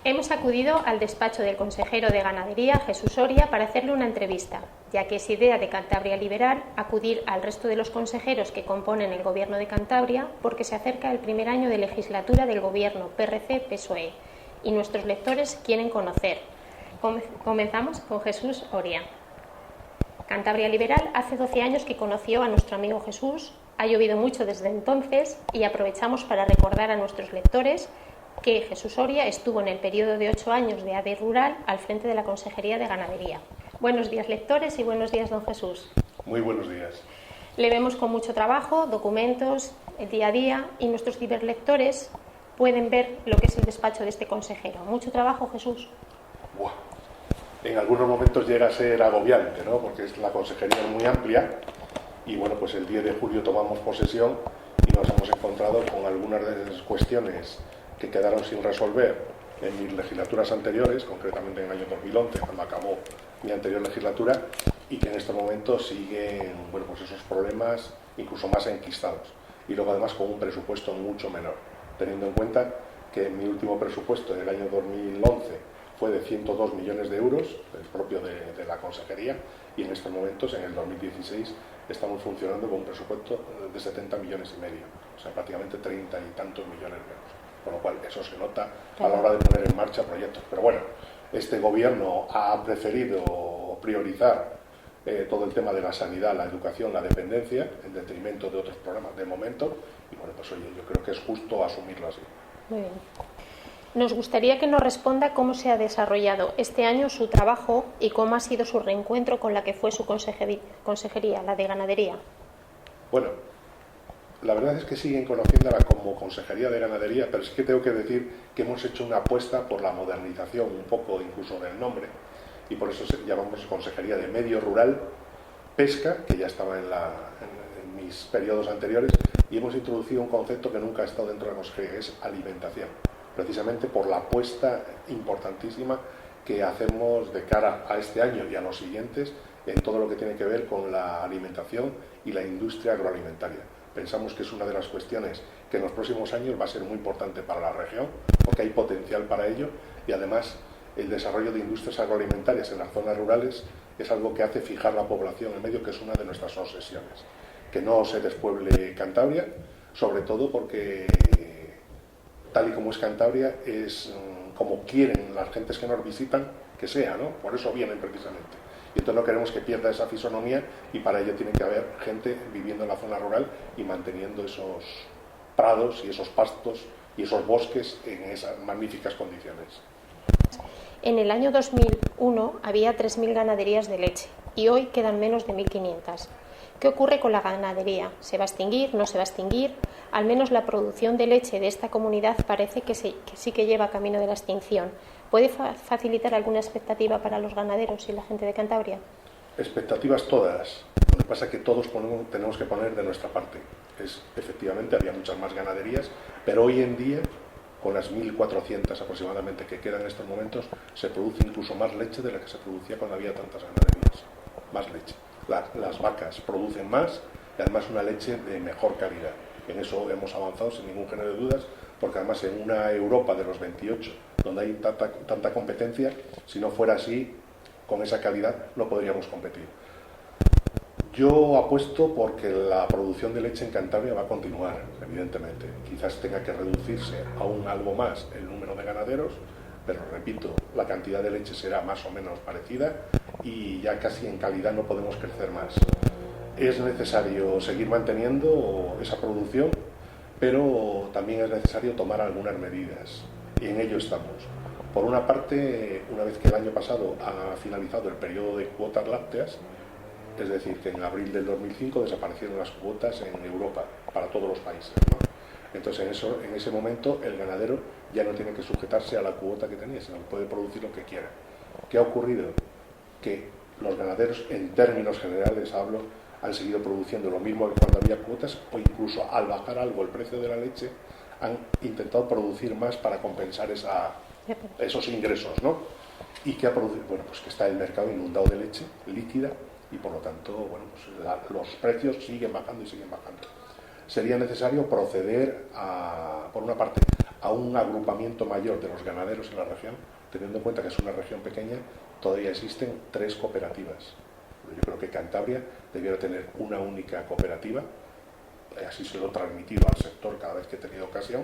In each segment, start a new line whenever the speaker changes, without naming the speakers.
Hemos acudido al despacho del consejero de Ganadería, Jesús Soria, para hacerle una entrevista, ya que es idea de Cantabria Liberal acudir al resto de los consejeros que componen el Gobierno de Cantabria, porque se acerca el primer año de legislatura del Gobierno PRC-PSOE y nuestros lectores quieren conocer. Comenzamos con Jesús Oria. Cantabria Liberal hace 12 años que conoció a nuestro amigo Jesús, ha llovido mucho desde entonces y aprovechamos para recordar a nuestros lectores que Jesús Oria estuvo en el periodo de 8 años de AD Rural al frente de la Consejería de Ganadería. Buenos días, lectores, y buenos días, don Jesús.
Muy buenos días.
Le vemos con mucho trabajo, documentos, el día a día, y nuestros ciberlectores pueden ver lo que es el despacho de este consejero. ¿Mucho trabajo, Jesús?
Buah. En algunos momentos llega a ser agobiante, ¿no? Porque la consejería es muy amplia y bueno, pues el 10 de julio tomamos posesión y nos hemos encontrado con algunas de las cuestiones que quedaron sin resolver en mis legislaturas anteriores, concretamente en el año 2011, cuando acabó mi anterior legislatura, y que en este momento siguen, bueno, pues esos problemas incluso más enquistados. Y luego además con un presupuesto mucho menor, teniendo en cuenta que mi último presupuesto en el año 2011 fue de 102 millones de euros, el propio de la consejería, y en estos momentos, en el 2016, estamos funcionando con un presupuesto de 70 millones y medio, o sea, prácticamente 30 y tantos millones menos. Con lo cual eso se nota a la hora de poner en marcha proyectos. Pero bueno, este gobierno ha preferido priorizar todo el tema de la sanidad, la educación, la dependencia, en detrimento de otros programas de momento, y bueno, pues oye, yo creo que es justo asumirlo así.
Muy bien. Nos gustaría que nos responda cómo se ha desarrollado este año su trabajo y cómo ha sido su reencuentro con la que fue su consejería, la de Ganadería.
Bueno, la verdad es que siguen conociéndola como Consejería de Ganadería, pero sí que tengo que decir que hemos hecho una apuesta por la modernización, un poco incluso del nombre, y por eso llamamos Consejería de Medio Rural, Pesca, que ya estaba en mis periodos anteriores, y hemos introducido un concepto que nunca ha estado dentro de la consejería, que es alimentación, precisamente por la apuesta importantísima que hacemos de cara a este año y a los siguientes en todo lo que tiene que ver con la alimentación y la industria agroalimentaria. Pensamos que es una de las cuestiones que en los próximos años va a ser muy importante para la región, porque hay potencial para ello, y además el desarrollo de industrias agroalimentarias en las zonas rurales es algo que hace fijar la población en medio, que es una de nuestras obsesiones. Que no se despueble Cantabria, sobre todo porque tal y como es Cantabria, es como quieren las gentes que nos visitan que sea, ¿no? Por eso vienen precisamente. Y entonces no queremos que pierda esa fisonomía, y para ello tiene que haber gente viviendo en la zona rural y manteniendo esos prados y esos pastos y esos bosques en esas magníficas condiciones.
En el año 2001 había 3.000 ganaderías de leche y hoy quedan menos de 1.500. ¿Qué ocurre con la ganadería? ¿Se va a extinguir? ¿No se va a extinguir? Al menos la producción de leche de esta comunidad parece que sí que lleva camino de la extinción. ¿Puede facilitar alguna expectativa para los ganaderos y la gente de Cantabria?
Expectativas todas. Lo que pasa es que todos tenemos que poner de nuestra parte. Efectivamente, había muchas más ganaderías, pero hoy en día, con las 1.400 aproximadamente que quedan en estos momentos, se produce incluso más leche de la que se producía cuando había tantas ganaderías. Más leche. Las vacas producen más y además una leche de mejor calidad. En eso hemos avanzado sin ningún género de dudas, porque además en una Europa de los 28, donde hay tanta competencia, si no fuera así, con esa calidad no podríamos competir. Yo apuesto porque la producción de leche en Cantabria va a continuar, evidentemente. Quizás tenga que reducirse aún algo más el número de ganaderos, pero repito, la cantidad de leche será más o menos parecida y ya casi en calidad no podemos crecer más. Es necesario seguir manteniendo esa producción, pero también es necesario tomar algunas medidas, y en ello estamos. Por una parte, una vez que el año pasado ha finalizado el periodo de cuotas lácteas, es decir, que en abril del 2005 desaparecieron las cuotas en Europa para todos los países, ¿no? Entonces en ese momento el ganadero ya no tiene que sujetarse a la cuota que tenía, sino que puede producir lo que quiera. ¿Qué ha ocurrido? Que los ganaderos, en términos generales hablo, han seguido produciendo lo mismo que cuando había cuotas, o incluso al bajar algo el precio de la leche han intentado producir más para compensar esos ingresos, ¿no? ¿Y qué ha producido? Bueno, pues que está el mercado inundado de leche líquida y por lo tanto, bueno, pues los precios siguen bajando y siguen bajando. Sería necesario proceder por una parte, a un agrupamiento mayor de los ganaderos en la región, teniendo en cuenta que es una región pequeña, todavía existen 3 cooperativas. Yo creo que Cantabria debiera tener una única cooperativa, así se lo he transmitido al sector cada vez que he tenido ocasión,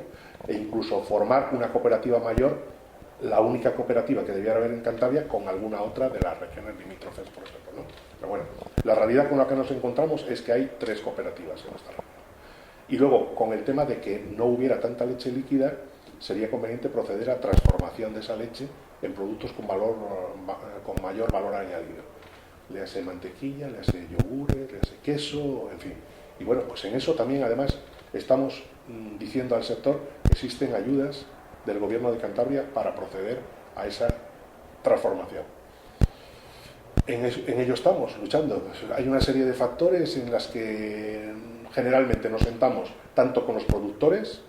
e incluso formar una cooperativa mayor, la única cooperativa que debiera haber en Cantabria, con alguna otra de las regiones limítrofes, por ejemplo, ¿no? Pero bueno, la realidad con la que nos encontramos es que hay 3 cooperativas en esta región. Y luego, con el tema de que no hubiera tanta leche líquida, sería conveniente proceder a transformación de esa leche en productos con mayor valor añadido. Le hace mantequilla, le hace yogures, le hace queso, en fin. Y bueno, pues en eso también además estamos diciendo al sector que existen ayudas del Gobierno de Cantabria para proceder a esa transformación. En ello estamos luchando. Hay una serie de factores en las que generalmente nos sentamos tanto con los productores,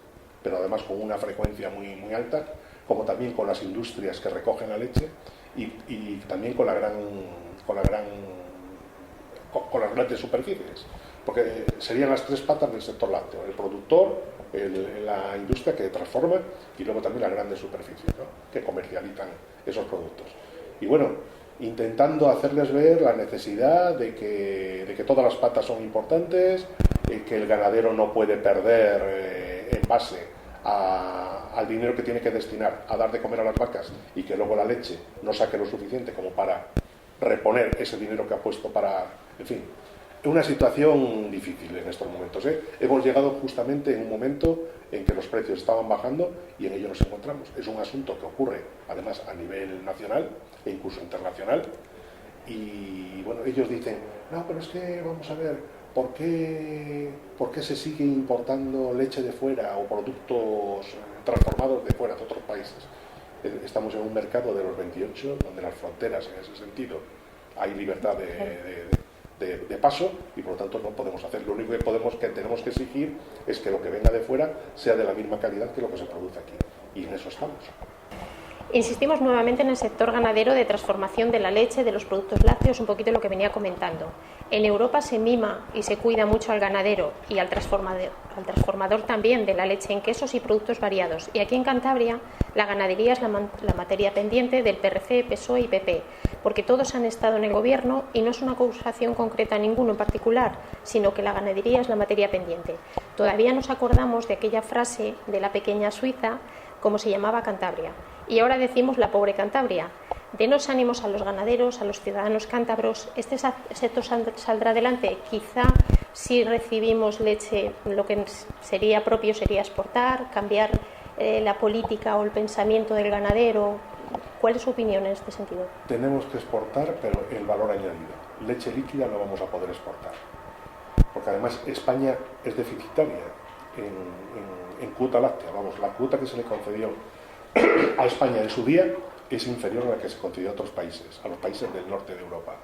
pero además con una frecuencia muy, muy alta, como también con las industrias que recogen la leche y también con las grandes superficies, porque serían las 3 patas del sector lácteo: el productor, la industria que transforma y luego también las grandes superficies, ¿no?, que comercializan esos productos. Y bueno, intentando hacerles ver la necesidad de que todas las patas son importantes, que el ganadero no puede perder en base al dinero que tiene que destinar a dar de comer a las vacas, y que luego la leche no saque lo suficiente como para reponer ese dinero que ha puesto para... En fin, una situación difícil en estos momentos, ¿eh? Hemos llegado justamente en un momento en que los precios estaban bajando y en ello nos encontramos. Es un asunto que ocurre además a nivel nacional e incluso internacional, y bueno, ellos dicen, no, pero es que vamos a ver, ¿por qué se sigue importando leche de fuera o productos transformados de fuera, de otros países? Estamos en un mercado de los 28, donde las fronteras en ese sentido hay libertad de paso, y por lo tanto no podemos hacer. Lo único que tenemos que exigir es que lo que venga de fuera sea de la misma calidad que lo que se produce aquí, y en eso estamos.
Insistimos nuevamente en el sector ganadero de transformación de la leche, de los productos lácteos, un poquito lo que venía comentando. En Europa se mima y se cuida mucho al ganadero y al transformador también de la leche en quesos y productos variados. Y aquí en Cantabria la ganadería es la materia pendiente del PRC, PSOE y PP, porque todos han estado en el gobierno y no es una acusación concreta a ninguno en particular, sino que la ganadería es la materia pendiente. Todavía nos acordamos de aquella frase de la pequeña Suiza, como se llamaba Cantabria. Y ahora decimos la pobre Cantabria. Denos ánimos a los ganaderos, a los ciudadanos cántabros. Este sector saldrá adelante. Quizá si recibimos leche, lo que sería propio sería exportar, cambiar la política o el pensamiento del ganadero. ¿Cuál es su opinión en este sentido?
Tenemos que exportar, pero el valor añadido. Leche líquida no vamos a poder exportar, porque además España es deficitaria en cuota láctea. Vamos, la cuota que se le concedió a España en su día es inferior a la que se concedió a otros países, a los países del norte de Europa.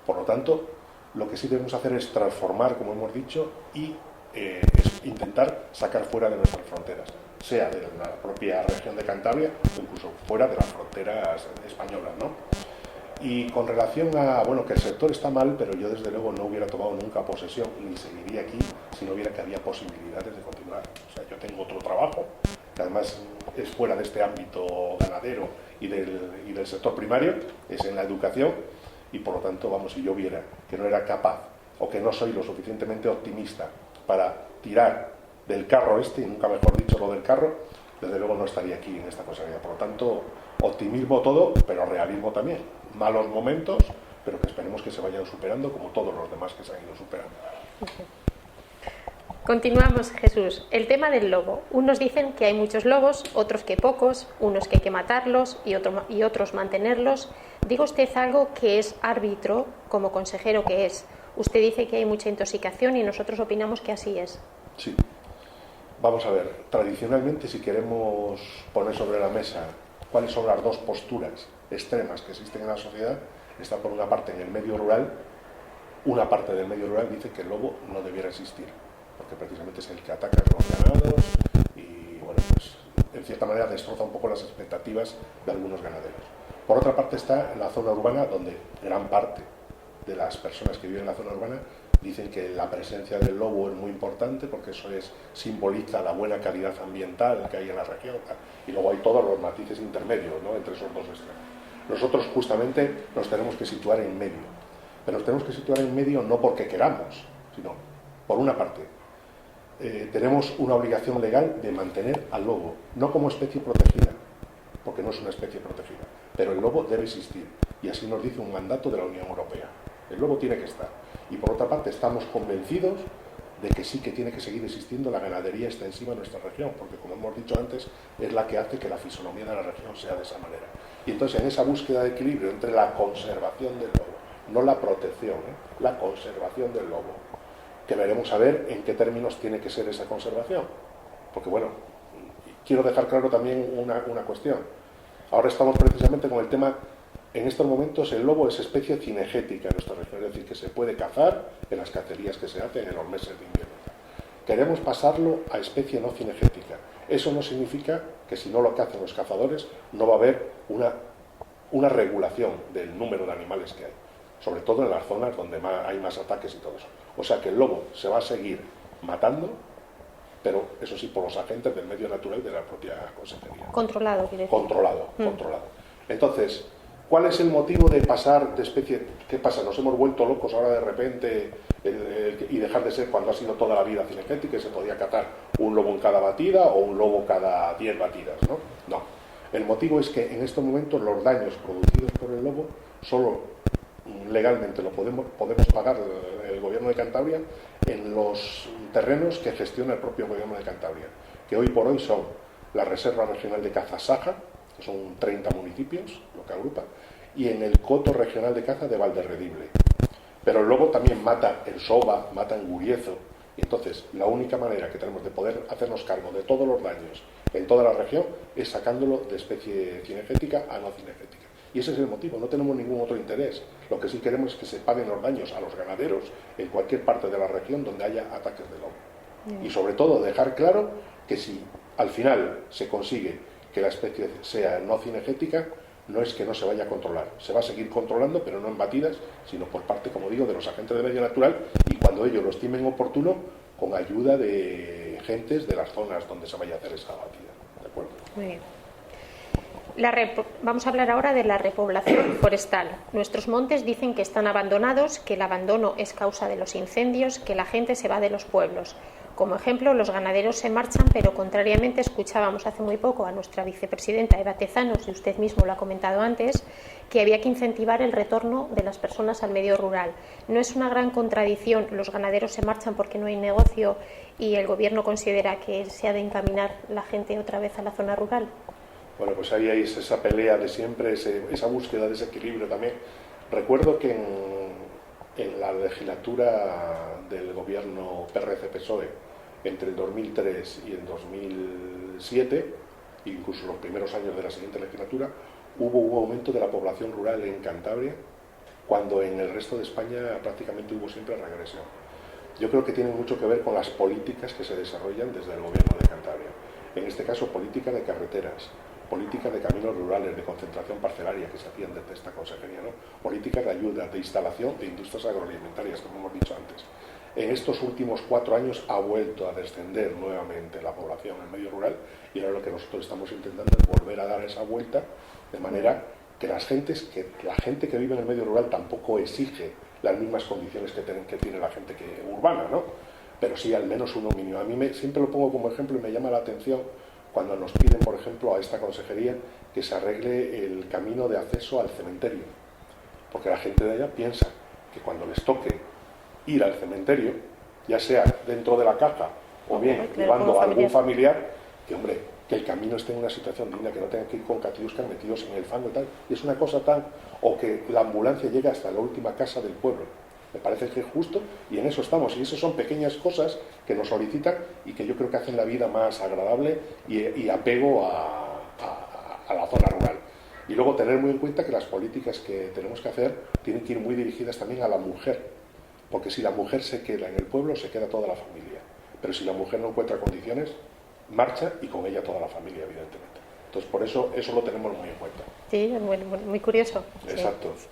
Por lo tanto, lo que sí debemos hacer es transformar, como hemos dicho, y es intentar sacar fuera de nuestras fronteras, sea de la propia región de Cantabria o incluso fuera de las fronteras españolas, ¿no? Y con relación a, bueno, que el sector está mal, pero yo desde luego no hubiera tomado nunca posesión ni seguiría aquí si no hubiera que había posibilidades de continuar. O sea, yo tengo otro trabajo, que además es fuera de este ámbito ganadero y del sector primario, es en la educación, y por lo tanto, vamos, si yo viera que no era capaz o que no soy lo suficientemente optimista para tirar del carro y nunca mejor dicho lo del carro, desde luego no estaría aquí en esta cosa. Por lo tanto, optimismo todo, pero realismo también. Malos momentos, pero que esperemos que se vayan superando como todos los demás que se han ido superando.
Continuamos, Jesús. El tema del lobo. Unos dicen que hay muchos lobos, otros que pocos, unos que hay que matarlos y otros mantenerlos. Diga usted algo que es árbitro, como consejero que es. Usted dice que hay mucha intoxicación y nosotros opinamos que así es.
Sí. Vamos a ver, tradicionalmente, si queremos poner sobre la mesa cuáles son las dos posturas extremas que existen en la sociedad, está por una parte en el medio rural. Una parte del medio rural dice que el lobo no debiera existir, porque precisamente es el que ataca a los ganados y, bueno, pues en cierta manera destroza un poco las expectativas de algunos ganaderos. Por otra parte está en la zona urbana, donde gran parte de las personas que viven en la zona urbana Dicen que la presencia del lobo es muy importante porque eso simboliza la buena calidad ambiental que hay en la región. Y luego hay todos los matices intermedios, ¿no?, entre esos dos extremos. Nosotros justamente nos tenemos que situar en medio. Pero nos tenemos que situar en medio no porque queramos, sino por una parte. Tenemos una obligación legal de mantener al lobo, no como especie protegida, porque no es una especie protegida, pero el lobo debe existir. Y así nos dice un mandato de la Unión Europea. El lobo tiene que estar. Y por otra parte estamos convencidos de que sí que tiene que seguir existiendo la ganadería extensiva en nuestra región, porque como hemos dicho antes, es la que hace que la fisonomía de la región sea de esa manera. Y entonces en esa búsqueda de equilibrio entre la conservación del lobo, no la protección, la conservación del lobo, que veremos a ver en qué términos tiene que ser esa conservación. Porque bueno, quiero dejar claro también una cuestión. Ahora estamos precisamente con el tema. En estos momentos el lobo es especie cinegética en nuestra región, es decir, que se puede cazar en las cacerías que se hacen en los meses de invierno. Queremos pasarlo a especie no cinegética. Eso no significa que si no lo cazan los cazadores no va a haber una regulación del número de animales que hay, sobre todo en las zonas donde hay más ataques y todo eso. O sea que el lobo se va a seguir matando, pero eso sí por los agentes del medio natural de la propia consejería.
Controlado, quiere decir.
Controlado. Entonces, ¿cuál es el motivo de pasar de especie? ¿Qué pasa? ¿Nos hemos vuelto locos ahora de repente y dejar de ser cuando ha sido toda la vida cinegética y se podía cazar un lobo en cada batida o un lobo cada 10 batidas? No. El motivo es que en estos momentos los daños producidos por el lobo solo legalmente lo podemos pagar el Gobierno de Cantabria en los terrenos que gestiona el propio Gobierno de Cantabria, que hoy por hoy son la Reserva Regional de Caza Saja, que son 30 municipios, lo que agrupa, y en el Coto Regional de Caza de Valderredible. Pero luego también mata en Soba, mata en Guriezo, y entonces la única manera que tenemos de poder hacernos cargo de todos los daños en toda la región es sacándolo de especie cinegética a no cinegética. Y ese es el motivo, no tenemos ningún otro interés. Lo que sí queremos es que se paguen los daños a los ganaderos en cualquier parte de la región donde haya ataques de lobo. Y sobre todo dejar claro que si al final se consigue que la especie sea no cinegética, no es que no se vaya a controlar, se va a seguir controlando, pero no en batidas, sino por parte, como digo, de los agentes de medio natural y cuando ellos lo estimen oportuno, con ayuda de gentes de las zonas donde se vaya a hacer esa batida. ¿De acuerdo?
Muy bien. Vamos a hablar ahora de la repoblación forestal. Nuestros montes dicen que están abandonados, que el abandono es causa de los incendios, que la gente se va de los pueblos. Como ejemplo, los ganaderos se marchan, pero contrariamente escuchábamos hace muy poco a nuestra vicepresidenta Eva Tezanos, y usted mismo lo ha comentado antes, que había que incentivar el retorno de las personas al medio rural. ¿No es una gran contradicción? Los ganaderos se marchan porque no hay negocio y el gobierno considera que se ha de encaminar la gente otra vez a la zona rural.
Bueno, pues ahí hay esa pelea de siempre, esa búsqueda de ese equilibrio también. Recuerdo que en la legislatura del gobierno PRC-PSOE, entre el 2003 y el 2007, incluso los primeros años de la siguiente legislatura, hubo un aumento de la población rural en Cantabria, cuando en el resto de España prácticamente hubo siempre regresión. Yo creo que tiene mucho que ver con las políticas que se desarrollan desde el gobierno de Cantabria. En este caso, política de carreteras, política de caminos rurales, de concentración parcelaria que se hacían desde esta consejería, políticas de ayuda, de instalación de industrias agroalimentarias, como hemos dicho antes. En estos últimos 4 años ha vuelto a descender nuevamente la población en el medio rural y ahora lo que nosotros estamos intentando es volver a dar esa vuelta de manera que la gente que vive en el medio rural tampoco exige las mismas condiciones que tiene la gente urbana, pero sí al menos uno mínimo. A mí siempre lo pongo como ejemplo y me llama la atención cuando nos piden, por ejemplo, a esta consejería que se arregle el camino de acceso al cementerio, porque la gente de allá piensa que cuando les toque ir al cementerio, ya sea dentro de la caja o bien llevando a algún familiar, que el camino esté en una situación digna, que no tengan que ir con catiuscas metidos en el fango y tal, y es una cosa o que la ambulancia llegue hasta la última casa del pueblo. Me parece que es justo y en eso estamos. Y esas son pequeñas cosas que nos solicitan y que yo creo que hacen la vida más agradable y apego a la zona rural. Y luego tener muy en cuenta que las políticas que tenemos que hacer tienen que ir muy dirigidas también a la mujer. Porque si la mujer se queda en el pueblo, se queda toda la familia. Pero si la mujer no encuentra condiciones, marcha y con ella toda la familia, evidentemente. Entonces, por eso lo tenemos muy en cuenta.
Sí, muy curioso.
Exacto.
Sí.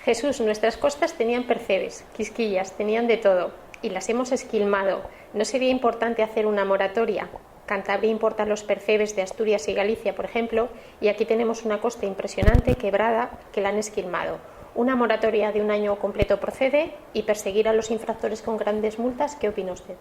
Jesús, nuestras costas tenían percebes, quisquillas, tenían de todo y las hemos esquilmado. ¿No sería importante hacer una moratoria? Cantabria importa los percebes de Asturias y Galicia, por ejemplo, y aquí tenemos una costa impresionante, quebrada, que la han esquilmado. ¿Una moratoria de un año completo procede y perseguir a los infractores con grandes multas? ¿Qué opina usted?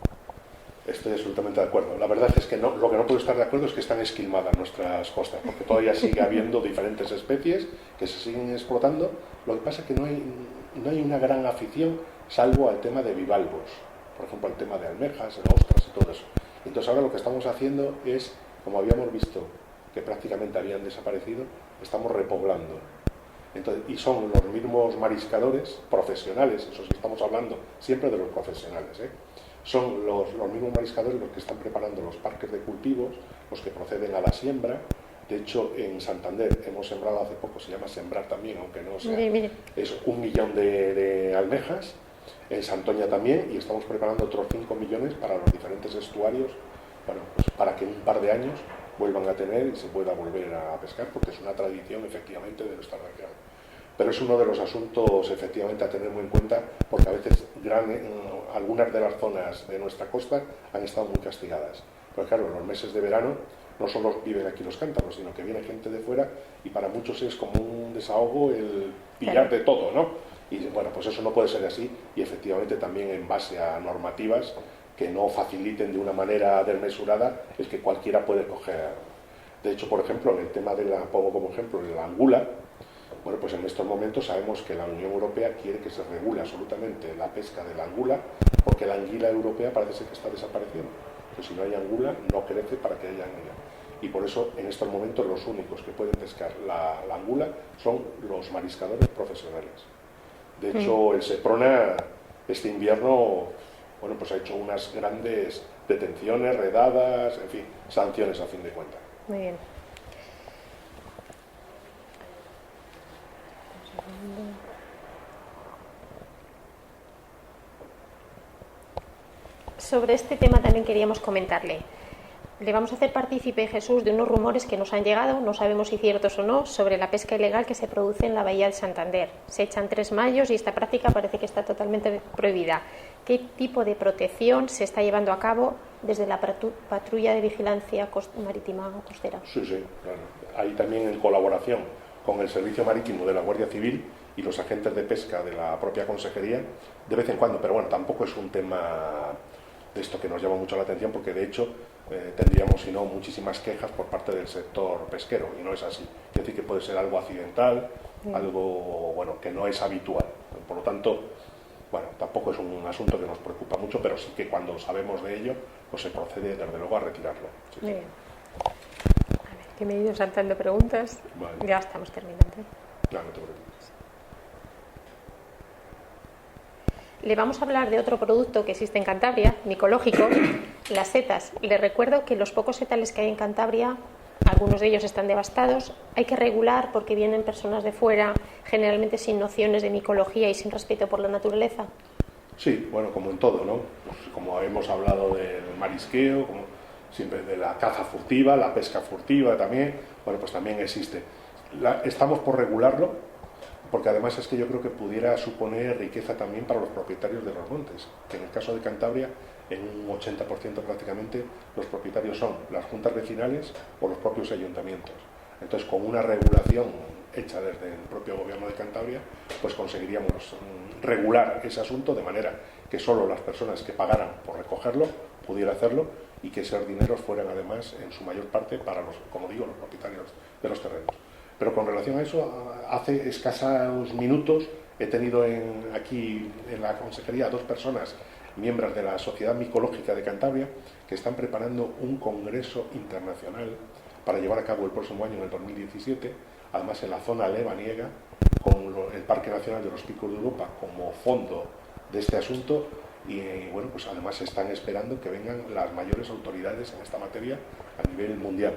Estoy absolutamente de acuerdo. La verdad es que no, lo que no puedo estar de acuerdo es que están esquilmadas nuestras costas, porque todavía sigue habiendo diferentes especies que se siguen explotando. Lo que pasa es que no hay una gran afición, salvo al tema de bivalvos, por ejemplo, al tema de almejas, de ostras y todo eso. Entonces ahora lo que estamos haciendo es, como habíamos visto que prácticamente habían desaparecido, estamos repoblando. Entonces, y son los mismos mariscadores profesionales, eso sí, estamos hablando siempre de los profesionales, son los mismos mariscadores los que están preparando los parques de cultivos, los que proceden a la siembra. De hecho, en Santander hemos sembrado hace poco, se llama sembrar también, aunque no sea, es 1 millón de almejas, en Santoña también, y estamos preparando otros 5 millones para los diferentes estuarios, bueno, pues para que en un par de años vuelvan a tener y se pueda volver a pescar, porque es una tradición efectivamente de nuestra región. Pero es uno de los asuntos efectivamente a tener muy en cuenta, porque a veces algunas de las zonas de nuestra costa han estado muy castigadas. Pero claro, en los meses de verano no solo viven aquí los cántabros, sino que viene gente de fuera y para muchos es como un desahogo el pillar de todo, ¿no? Y bueno, pues eso no puede ser así, y efectivamente también en base a normativas que no faciliten de una manera desmesurada el que cualquiera puede coger. De hecho, por ejemplo, en el tema pongo como ejemplo la angula. Bueno, pues en estos momentos sabemos que la Unión Europea quiere que se regule absolutamente la pesca de la angula, porque la anguila europea parece ser que está desapareciendo. Que si no hay angula, no crece para que haya anguila. Y por eso, en estos momentos, los únicos que pueden pescar la angula son los mariscadores profesionales. De hecho, el Seprona, este invierno, bueno, pues ha hecho unas grandes detenciones, redadas, en fin, sanciones a fin de cuentas.
Muy bien. Sobre este tema también queríamos comentarle. Le vamos a hacer partícipe, Jesús, de unos rumores que nos han llegado, no sabemos si ciertos o no, sobre la pesca ilegal que se produce en la bahía de Santander. Se echan 3 mallos y esta práctica parece que está totalmente prohibida. ¿Qué tipo de protección se está llevando a cabo desde la patrulla de vigilancia marítima costera?
Sí, claro. Ahí también en colaboración con el Servicio Marítimo de la Guardia Civil y los agentes de pesca de la propia consejería, de vez en cuando, pero bueno, tampoco es un tema de esto que nos llama mucho la atención, porque de hecho tendríamos, si no, muchísimas quejas por parte del sector pesquero, y no es así. Es decir, que puede ser algo accidental, algo, bueno, que no es habitual. Por lo tanto, bueno, tampoco es un asunto que nos preocupa mucho, pero sí que cuando sabemos de ello, pues se procede desde luego a retirarlo. Sí.
Muy bien. A ver, que me he ido saltando preguntas. Vale. Ya estamos terminando.
No, no te preocupes.
Le vamos a hablar de otro producto que existe en Cantabria, micológico, las setas. Le recuerdo que los pocos setales que hay en Cantabria, algunos de ellos están devastados, hay que regular porque vienen personas de fuera, generalmente sin nociones de micología y sin respeto por la naturaleza.
Sí, bueno, como en todo, ¿no? Pues como hemos hablado del marisqueo, como siempre de la caza furtiva, la pesca furtiva también, bueno, pues también existe. Estamos por regularlo, porque además es que yo creo que pudiera suponer riqueza también para los propietarios de los montes, que en el caso de Cantabria, en un 80% prácticamente, los propietarios son las juntas vecinales o los propios ayuntamientos. Entonces, con una regulación hecha desde el propio gobierno de Cantabria, pues conseguiríamos regular ese asunto de manera que solo las personas que pagaran por recogerlo pudiera hacerlo, y que esos dineros fueran además en su mayor parte para los, como digo, los propietarios de los terrenos. Pero con relación a eso, hace escasos minutos he tenido aquí en la consejería 2 personas, miembros de la Sociedad Micológica de Cantabria, que están preparando un congreso internacional para llevar a cabo el próximo año, en el 2017, además en la zona lebaniega, con el Parque Nacional de los Picos de Europa como fondo de este asunto. Y bueno, pues además están esperando que vengan las mayores autoridades en esta materia a nivel mundial.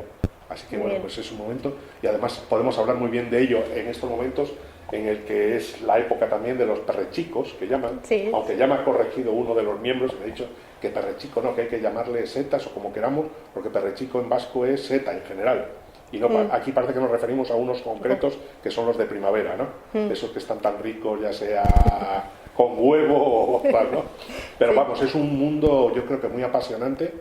Así que bueno, pues es un momento, y además podemos hablar muy bien de ello en estos momentos en el que es la época también de los perrechicos, que llaman, sí. Aunque ya me ha corregido uno de los miembros, me ha dicho que perrechico no, que hay que llamarle setas o como queramos, porque perrechico en vasco es seta en general, Y no, aquí parece que nos referimos a unos concretos que son los de primavera, ¿no? Esos que están tan ricos, ya sea con huevo o tal, ¿no? Pero vamos, es un mundo yo creo que muy apasionante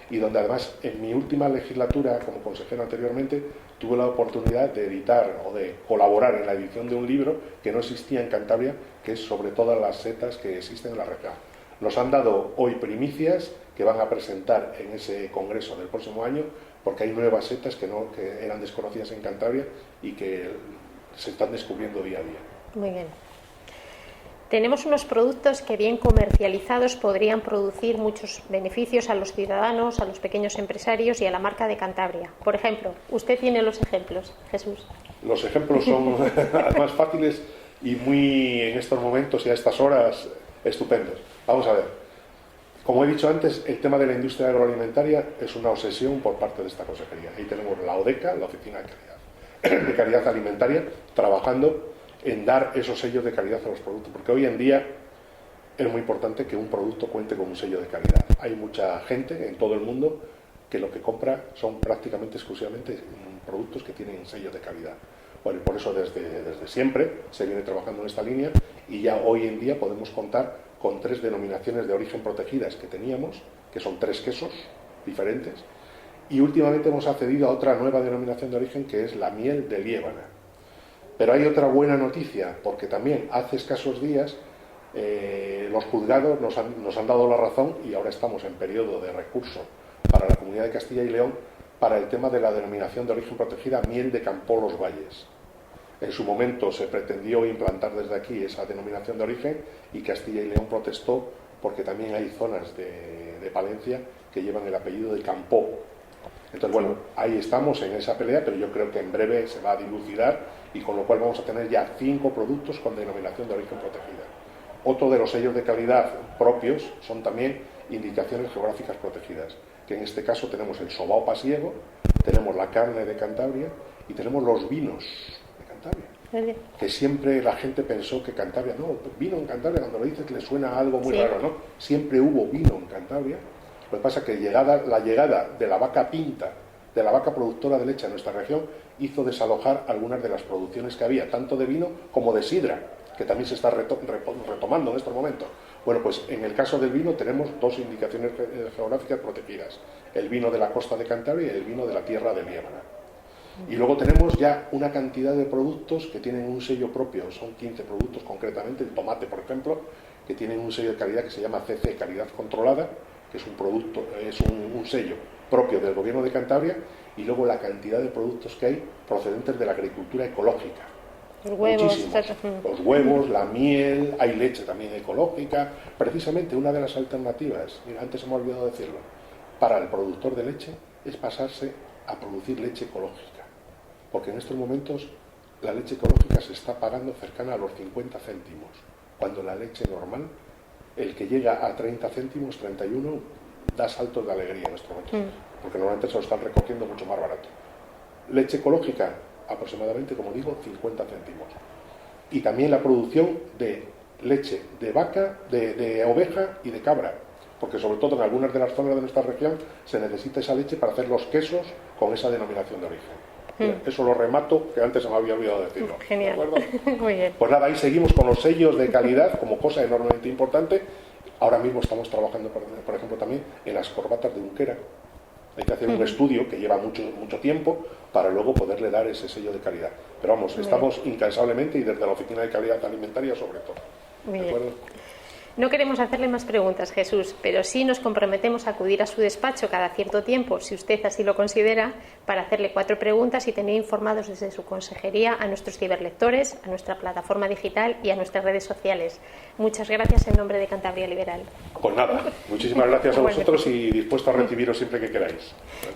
y donde además en mi última legislatura como consejero anteriormente tuve la oportunidad de editar o de colaborar en la edición de un libro que no existía en Cantabria, que es sobre todas las setas que existen en la región. Nos han dado hoy primicias que van a presentar en ese congreso del próximo año, porque hay nuevas setas que eran desconocidas en Cantabria y que se están descubriendo día a día.
Muy bien. Tenemos unos productos que bien comercializados podrían producir muchos beneficios a los ciudadanos, a los pequeños empresarios y a la marca de Cantabria. Por ejemplo, usted tiene los ejemplos, Jesús.
Los ejemplos son además fáciles y muy en estos momentos y a estas horas estupendos. Vamos a ver. Como he dicho antes, el tema de la industria agroalimentaria es una obsesión por parte de esta consejería. Ahí tenemos la ODECA, la Oficina de Calidad Alimentaria, trabajando en dar esos sellos de calidad a los productos, porque hoy en día es muy importante que un producto cuente con un sello de calidad. Hay mucha gente en todo el mundo que lo que compra son prácticamente exclusivamente productos que tienen sellos de calidad. Bueno, y por eso desde siempre se viene trabajando en esta línea y ya hoy en día podemos contar con 3 denominaciones de origen protegidas que teníamos, que son 3 quesos diferentes, y últimamente hemos accedido a otra nueva denominación de origen que es la miel de Liébana. Pero hay otra buena noticia, porque también hace escasos días los juzgados nos han dado la razón y ahora estamos en periodo de recurso para la Comunidad de Castilla y León para el tema de la denominación de origen protegida miel de Campolos Valles. En su momento se pretendió implantar desde aquí esa denominación de origen y Castilla y León protestó porque también hay zonas de Palencia que llevan el apellido de Campó. Entonces, bueno, ahí estamos en esa pelea, pero yo creo que en breve se va a dilucidar y con lo cual vamos a tener ya 5 productos con denominación de origen protegida. Otro de los sellos de calidad propios son también indicaciones geográficas protegidas, que en este caso tenemos el sobao pasiego, tenemos la carne de Cantabria y tenemos los vinos de Cantabria. Que siempre la gente pensó que Cantabria, no, vino en Cantabria, cuando lo dices le suena a algo muy raro, ¿no? Siempre hubo vino en Cantabria. Lo que pasa es que la llegada de la vaca pinta, de la vaca productora de leche a nuestra región, hizo desalojar algunas de las producciones que había, tanto de vino como de sidra, que también se está retomando en estos momentos. Bueno, pues en el caso del vino tenemos 2 indicaciones geográficas protegidas, el vino de la costa de Cantabria y el vino de la tierra de Liébana. Y luego tenemos ya una cantidad de productos que tienen un sello propio, son 15 productos concretamente, el tomate por ejemplo, que tienen un sello de calidad que se llama CC, calidad controlada, que es un producto, es un sello propio del gobierno de Cantabria, y luego la cantidad de productos que hay procedentes de la agricultura ecológica.
Los huevos,
los huevos, la miel, hay leche también ecológica. Precisamente una de las alternativas, antes hemos olvidado decirlo, para el productor de leche es pasarse a producir leche ecológica, porque en estos momentos la leche ecológica se está pagando cercana a los 50 céntimos, cuando la leche normal, el que llega a 30 céntimos, 31, da saltos de alegría en estos momentos, porque normalmente se lo están recogiendo mucho más barato. Leche ecológica, aproximadamente, como digo, 50 céntimos. Y también la producción de leche de vaca, de oveja y de cabra, porque sobre todo en algunas de las zonas de nuestra región se necesita esa leche para hacer los quesos con esa denominación de origen. Eso lo remato, que antes se me había olvidado decirlo.
Genial.
¿De acuerdo?
Muy bien.
Pues nada, ahí seguimos con los sellos de calidad como cosa enormemente importante. Ahora mismo estamos trabajando, por ejemplo, también en las corbatas de Unquera. Hay que hacer un estudio que lleva mucho tiempo para luego poderle dar ese sello de calidad. Pero vamos, estamos incansablemente y desde la Oficina de Calidad Alimentaria sobre todo.
Muy bien. No queremos hacerle más preguntas, Jesús, pero sí nos comprometemos a acudir a su despacho cada cierto tiempo, si usted así lo considera, para hacerle 4 preguntas y tener informados desde su consejería a nuestros ciberlectores, a nuestra plataforma digital y a nuestras redes sociales. Muchas gracias en nombre de Cantabria Liberal.
Pues nada, muchísimas gracias a vosotros y dispuesto a recibiros siempre que queráis.